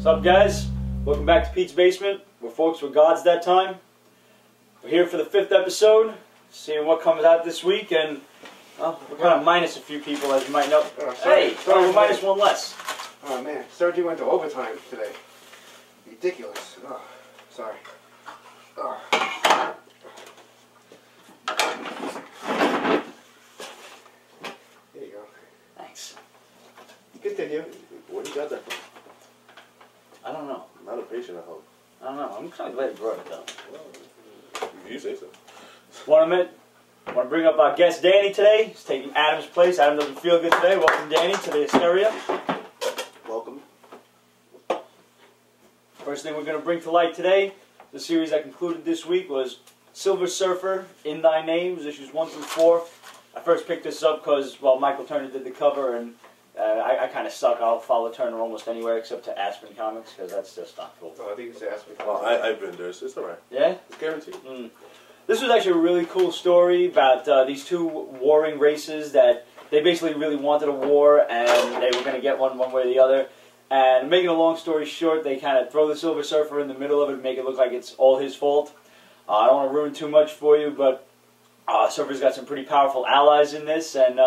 What's up, guys? Welcome back to Pete's Basement. We're folks with gods that time. We're here for the 5th episode, seeing what comes out this week, and well, we're kind of minus a few people, as you might know. We're minus one less. Oh man, Sergio went to overtime today. Ridiculous. Oh, sorry. Oh. There you go. Thanks. Continue. Where you got that from? I don't know. Not a patient, I hope. I don't know. I'm kind of glad you brought it though. Well, you say so. Want to bring up our guest Danny today. He's taking Adam's place. Adam doesn't feel good today. Welcome, Danny, to the Hysteria. Welcome. First thing we're going to bring to light today, the series that concluded this week was Silver Surfer, In Thy Name, issues 1 through 4. I first picked this up because, well, Michael Turner did the cover, and I kind of suck. I'll follow Turner almost anywhere except to Aspen Comics, because that's just not cool. Oh, I think you said Aspen. Well, I've been there, so it's alright. Yeah? It's guaranteed. This was actually a really cool story about these two warring races that they basically really wanted a war, and they were going to get one way or the other. And making a long story short, they kind of throw the Silver Surfer in the middle of it and make it look like it's all his fault. I don't want to ruin too much for you, but Surfer's got some pretty powerful allies in this, and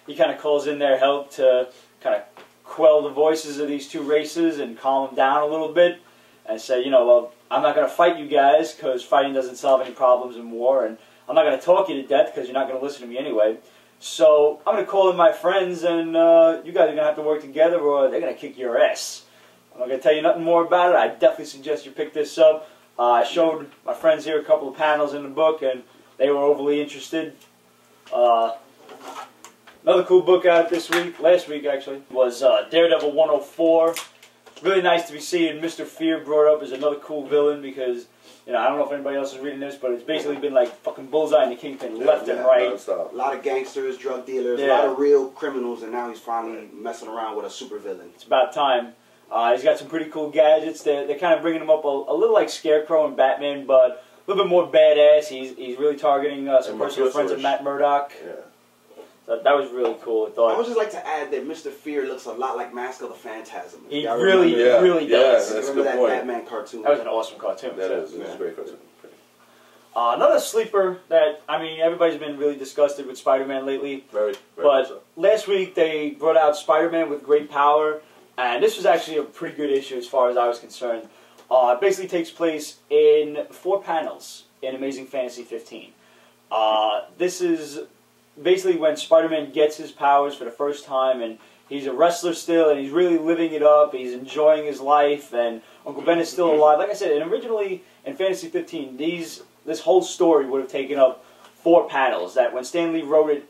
he kind of calls in their help to kind of quell the voices of these two races and calm them down a little bit and say, you know, well, I'm not going to fight you guys because fighting doesn't solve any problems in war, and I'm not going to talk you to death because you're not going to listen to me anyway. So I'm going to call in my friends, and you guys are going to have to work together or they're going to kick your ass. I'm not going to tell you nothing more about it. I definitely suggest you pick this up. I showed my friends here a couple of panels in the book, and they were overly interested. Another cool book out this week, last week actually, was Daredevil 104. Really nice to be seeing Mr. Fear brought up as another cool villain because, you know, I don't know if anybody else is reading this, but it's basically been like fucking Bullseye and the Kingpin left and right. Non-stop. A lot of gangsters, drug dealers, a lot of real criminals, and now he's finally messing around with a supervillain. It's about time. He's got some pretty cool gadgets. They're kind of bringing him up a little like Scarecrow and Batman, but a little bit more badass. He's really targeting some personal friends of Matt Murdock. Yeah. So that was really cool. I would just like to add that Mr. Fear looks a lot like Mask of the Phantasm. He really does. Yeah, that's a good that point. Batman cartoon? That was an awesome cartoon. That is. It's a great cartoon. Another sleeper that, I mean, everybody's been really disgusted with Spider-Man lately. Very but so. Last week they brought out Spider-Man with Great Power, and this was actually a pretty good issue as far as I was concerned. It basically takes place in 4 panels in Amazing Fantasy 15. This is basically when Spider-Man gets his powers for the first time, and he's a wrestler still, and he's really living it up. He's enjoying his life, and Uncle Ben is still alive. Like I said, and originally in Fantasy 15, this whole story would have taken up 4 panels. That when Stan Lee wrote it,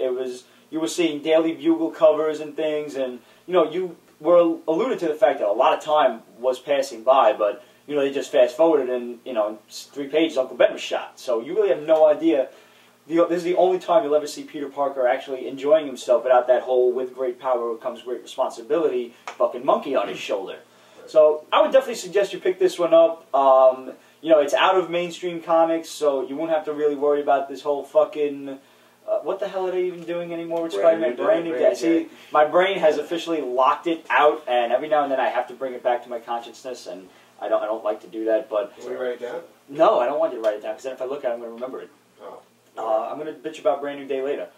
you were seeing Daily Bugle covers and things, and you know you were alluded to the fact that a lot of time was passing by, but you know they just fast forwarded, and you know in 3 pages Uncle Ben was shot. So you really have no idea. This is the only time you'll ever see Peter Parker actually enjoying himself without that whole "with great power comes great responsibility" fucking monkey on his shoulder. So I would definitely suggest you pick this one up. You know, it's out of mainstream comics, so you won't have to really worry about this whole fucking... what the hell are they even doing anymore with Spider-Man? Brand new day. See, my brain has officially locked it out, and every now and then I have to bring it back to my consciousness, and I don't like to do that, but... Can we write it down? No, I don't want you to write it down, because then if I look at it, I'm going to remember it. Oh. I'm going to bitch about Brand New Day later.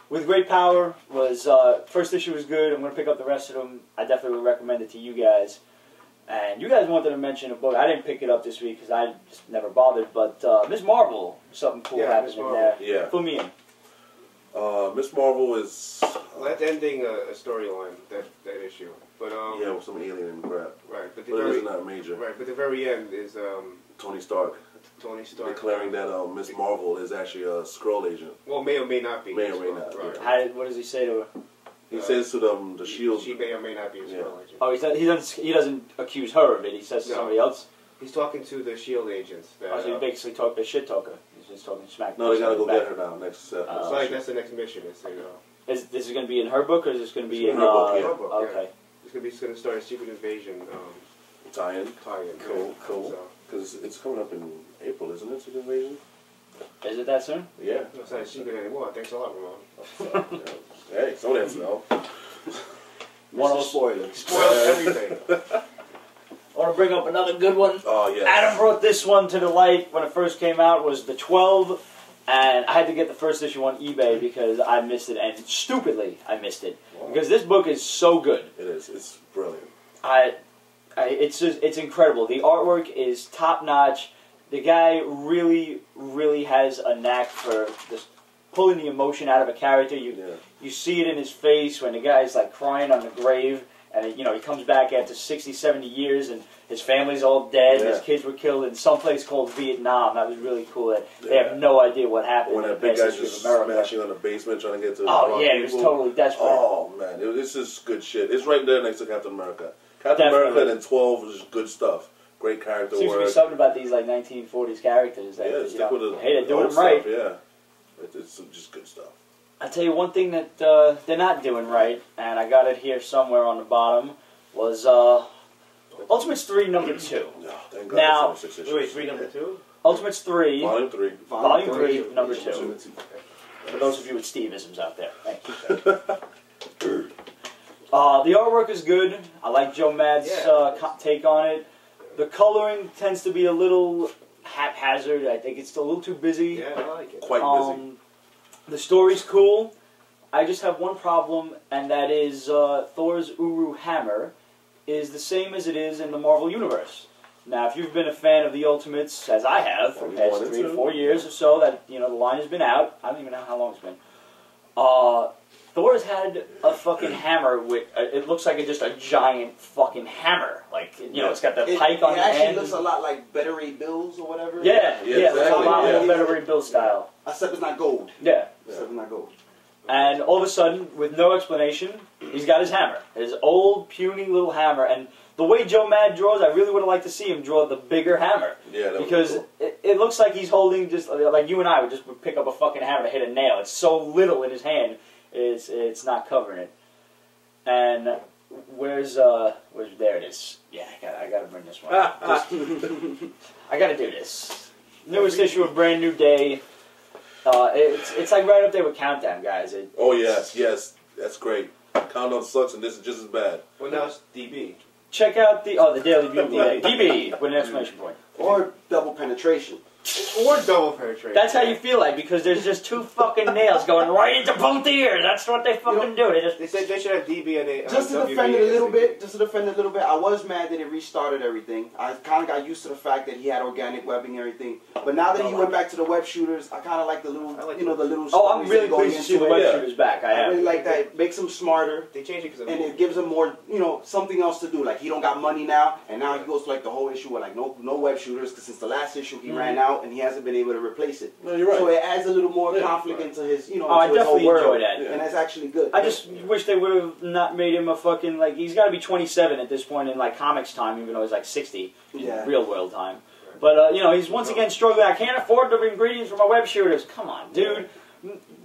With Great Power was, first issue was good. I'm going to pick up the rest of them. I definitely would recommend it to you guys. And you guys wanted to mention a book. I didn't pick it up this week because I just never bothered, but Ms. Marvel, something cool happened in there. Yeah. Fill me in. Ms. Marvel is... That's ending a storyline, that issue. But yeah, with some alien and crap. Right, but it is not major. Right, but the very end is Tony Stark. Tony Stark declaring that Ms. Marvel is actually a Skrull agent. Well, may or may not be. May or may not. Right. Yeah. What does he say to her? He says to them, the Shield. She may or may not be a Skrull agent. Oh, he doesn't accuse her of it. He says to somebody else. He's talking to the Shield agents. So he basically talked the shit talker. He's just talking smack. No, they gotta go get her now. Next. It's like that's the next mission. It's This is going to be in her book, or is this going to be in her book? Yeah. Her book, okay. It's going to start a Secret Invasion tie-in. Tie-in. Cool. Because it's coming up in April, isn't it? Secret Invasion. Is it that soon? Yeah. No, it's not a secret anymore. Thanks a lot, Ramon. Hey, someone has to know. One spoiler. Spoil everything. want to bring up another good one. Oh, yeah. Adam brought this one to the light when it first came out. Was the 12, and I had to get the first issue on eBay because I missed it, and stupidly I missed it because this book is so good. It is. It's brilliant. It's incredible. The artwork is top notch. The guy really, really has a knack for just pulling the emotion out of a character. You see it in his face when the guy's like crying on the grave, and he comes back after 60, 70 years, and his family's all dead. Yeah. His kids were killed in some place called Vietnam. That was really cool. That they have no idea what happened. When in that the big past guy's history just of America. smashing on the basement trying to get to the Oh yeah, he was totally desperate. Oh man, this is good shit. It's right there next to Captain America. Captain Definitely. America and 12 was just good stuff. Great character Seems to work. be something about these like 1940s characters. That, Stick with the hey, they're doing old them right. Stuff, yeah, it's just good stuff. I'll tell you one thing that they're not doing right, and I got it here somewhere on the bottom, was Ultimates 3, number 2. No, thank God. Now, it's only 6 issues. 3 number 2? Ultimates 3, Volume 3. Volume 3, number 2. Volume For those of you with Steve-isms out there, thank you. The artwork is good. I like Joe Mad's take on it. The coloring tends to be a little haphazard. I think it's a little too busy. Yeah, I like it. Quite busy. The story's cool. I just have one problem, and that is Thor's Uru hammer is the same as it is in the Marvel Universe. Now, if you've been a fan of the Ultimates, as I have, for the past 3 to 4 years or so, that the line has been out. I don't even know how long it's been. Thor's had a fucking hammer with, it looks like just a giant fucking hammer. Like, it's got the pike on the end. It actually looks a lot like Better Ray Bills or whatever. Yeah, exactly. it's a lot like Better Ray Bill style. Except it's not gold. Yeah. Except it's not gold. And all of a sudden, with no explanation, he's got his hammer. His old, puny little hammer. And the way Joe Mad draws, I really would have liked to see him draw the bigger hammer. Yeah, that because was cool. it looks like he's holding just, like you and I would just pick up a fucking hammer to hit a nail. It's so little in his hand, it's not covering it. And there it is. Yeah, I gotta bring this one. I gotta do this. Newest issue of Brand New Day. It's like right up there with Countdown, guys. Oh yes, that's great. Countdown sucks, and this is just as bad. Well, now it's DB. Check out the Daily Bugle DB with an exclamation point. Or double penetration. Or double penetration. That's how you feel like, because there's just 2 fucking nails going right into both ears. That's what they fucking do. They said they should have DB and a Just to defend it a little bit, I was mad that it restarted everything. I kind of got used to the fact that he had organic webbing and everything. But now that he went back to the web shooters, I kind of like the little, the little. Oh, I'm really pleased to see the web shooters back. I really like that. It makes him smarter. They changed it because and it gives him more, something else to do. Like he don't got money now, and now he goes to like the whole issue with like no web shooters because since the last issue he ran out and he hasn't been able to replace it. No, you're right. So it adds a little more conflict into his, I into his whole definitely world, enjoy that. and that's actually good. I just wish they would have not made him a fucking, like, he's got to be 27 at this point in, like, comics time, even though he's, like, 60 in real world time. But, he's once again struggling. I can't afford the ingredients for my web shooters. Come on, dude.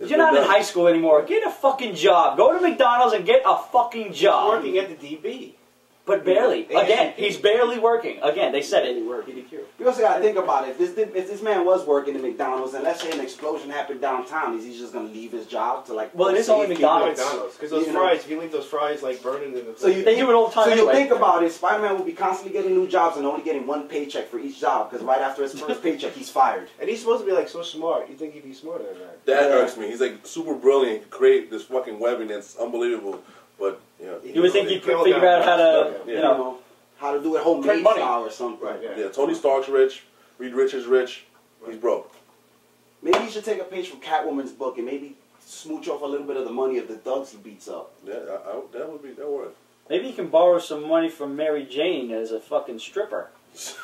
You're not in high school anymore. Get a fucking job. Go to McDonald's and get a fucking job. working at the DB. But barely. Again, he's barely working. Again, they said it. You also got to think about it. If this man was working at McDonald's, and let's say an explosion happened downtown, is he just going to leave his job to like? Well, it is only McDonald's. Because those fries, if you leave those fries like burning in the. So they do it all the time. So anyway. you think about it. Spider-Man will be constantly getting new jobs and only getting 1 paycheck for each job because right after his first paycheck, he's fired. And he's supposed to be like so smart. You think he'd be smarter than that? That irks me. He's like super brilliant. He can create this fucking webbing that's unbelievable. But you would think he could figure out how to, how to do it homemade style or something. Right, yeah, Tony Stark's rich. Reed Richards rich. He's broke. Maybe he should take a page from Catwoman's book and maybe smooch off a little bit of the money of the thugs he beats up. Yeah, that would. Maybe he can borrow some money from Mary Jane as a fucking stripper.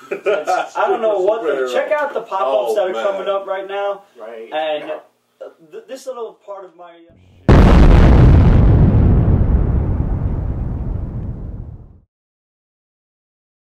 I don't know what. Check out the pop-ups that are coming up right now. Right. And this little part of my.